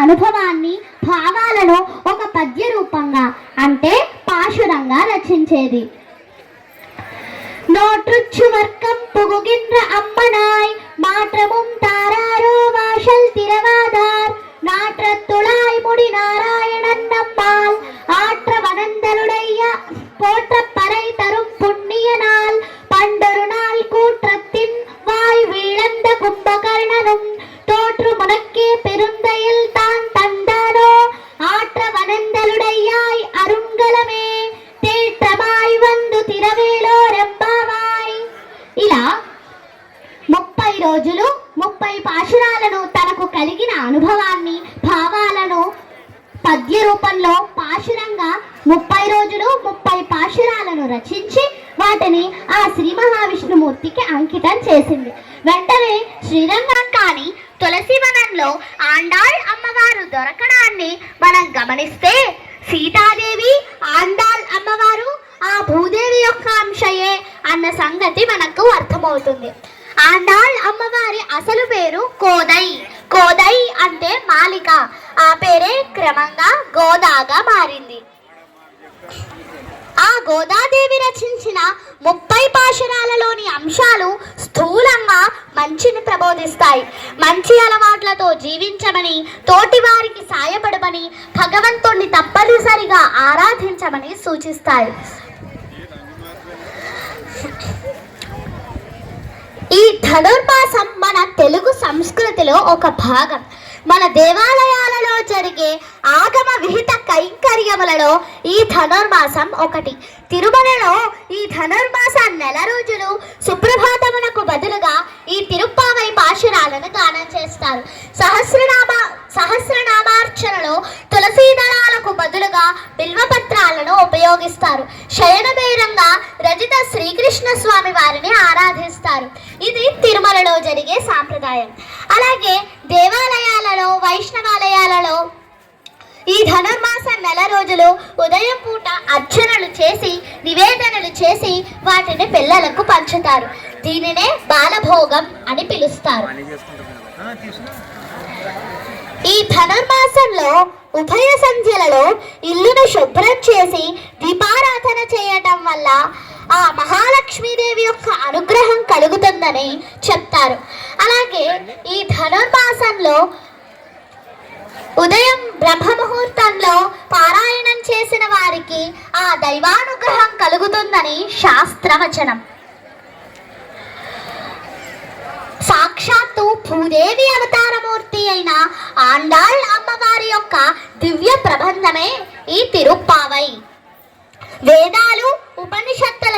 అనుభవాన్ని భావాలను ఒక పద్య రూపంగా అంటే పాశురంగా రచించేది. நோற்றுச்சு வர்க்கம் புகுகின்ற அம்மனாய் மாற்றமும் தாராரோ வாசல் திரவாதார் நாற்றத்துளாய் முடி நாராயணன் நம்மால் ஆற்ற வனந்தருடைய போற்ற பறை தரும் புண்ணிய நாள் பண்டொரு நாள் கூற்றத்தின் வாய் வீழந்த கும்பகர்ணனும் தோற்று முனக்கே பெருந்தையில் தான் தந்தானோ ஆற்ற வனந்தருடையாய் அருங்கலமே தேற்றமாய் வந்து తిరవేలో రెంబావాయ్. ఇలా 30 రోజులు 30 పాశురాలను తనకు కలిగిన అనుభవాన్ని భావాలను పద్య రూపంలో పాశురంగా 30 రోజులు 30 పాశురాలను రచించి వాటిని ఆ శ్రీ మహావిష్ణుమూర్తికి అంకితం చేసింది. వెంటనే శ్రీరంగంకాని తులసివనంలో ఆండాళ్ అమ్మవారు దొరకడాన్ని మనం గమనిస్తే సీతాదేవి ఆండాళ్ అమ్మవారు ఆ భూదేవి యొక్క అంశయే అన్న సంగతి మనకు అర్థమవుతుంది. ఆండాళ్ అమ్మవారి అసలు పేరు కోదై. కోదై అంటే మాలిక. ఆ పేరే క్రమంగా గోదాగా మారింది. ఆ గోదాదేవి రచించిన 30 పాశురాలలోని అంశాలు స్థూలంగా మంచిని ప్రబోధిస్తాయి. మంచి అలవాట్లతో జీవించమని, తోటి వారికి సాయపడమని, భగవంతుణ్ణి తప్పనిసరిగా ఆరాధించమని సూచిస్తాయి. ఈ ధనుర్మాసం మన తెలుగు సంస్కృతిలో ఒక భాగం. మన దేవాలయాలలో జరిగే ఆగమ విహిత కైంకర్యములలో ఈ ధనుర్మాసం ఒకటి. తిరుమలలో ఈ ధనుర్మాస నెల రోజులు సుప్రభాతమునకు బదులుగా ఈ తిరుప్పావై పాశురాలను గానం చేస్తారు. సహస్రనామార్చనలో తులసీ దళాలకు బదులుగా బిల్వపత్రాలను ఉపయోగిస్తారు. శయనబేరంగా రజిత శ్రీకృష్ణ స్వామి వారిని ఆరాధిస్తారు. ఇది తిరుమలలో జరిగే సాంప్రదాయం. అలాగే దేవాలయాలలో, వైష్ణవాలయాలలో ఈ ధనుర్మాస నెల రోజులు ఉదయం పూట అర్చనలు చేసి నివేదనలు చేసి వాటిని పిల్లలకు పంచుతారు. దీనినే బాలభోగం అని పిలుస్తారు. ఈ ధనుర్మాసంలో ఉభయ సంధ్యలలో ఇల్లును శుభ్రం చేసి దీపారాధన చేయటం వల్ల ఆ మహాలక్ష్మీదేవి యొక్క అనుగ్రహం కలుగుతుందని చెప్తారు. అలాగే ఈ ధనుర్మాసంలో ఉదయం బ్రహ్మముహూర్తంలో పారాయణం చేసిన వారికి ఆ దైవానుగ్రహం కలుగుతుందని శాస్త్రవచనం. సాక్షాత్తు భూదేవి అవతారమూర్తి అయిన ఆండాళ్ అమ్మవారి యొక్క దివ్య ప్రబంధమే ఈ తిరుప్పావై. వేదాలు ఉపనిషత్తుల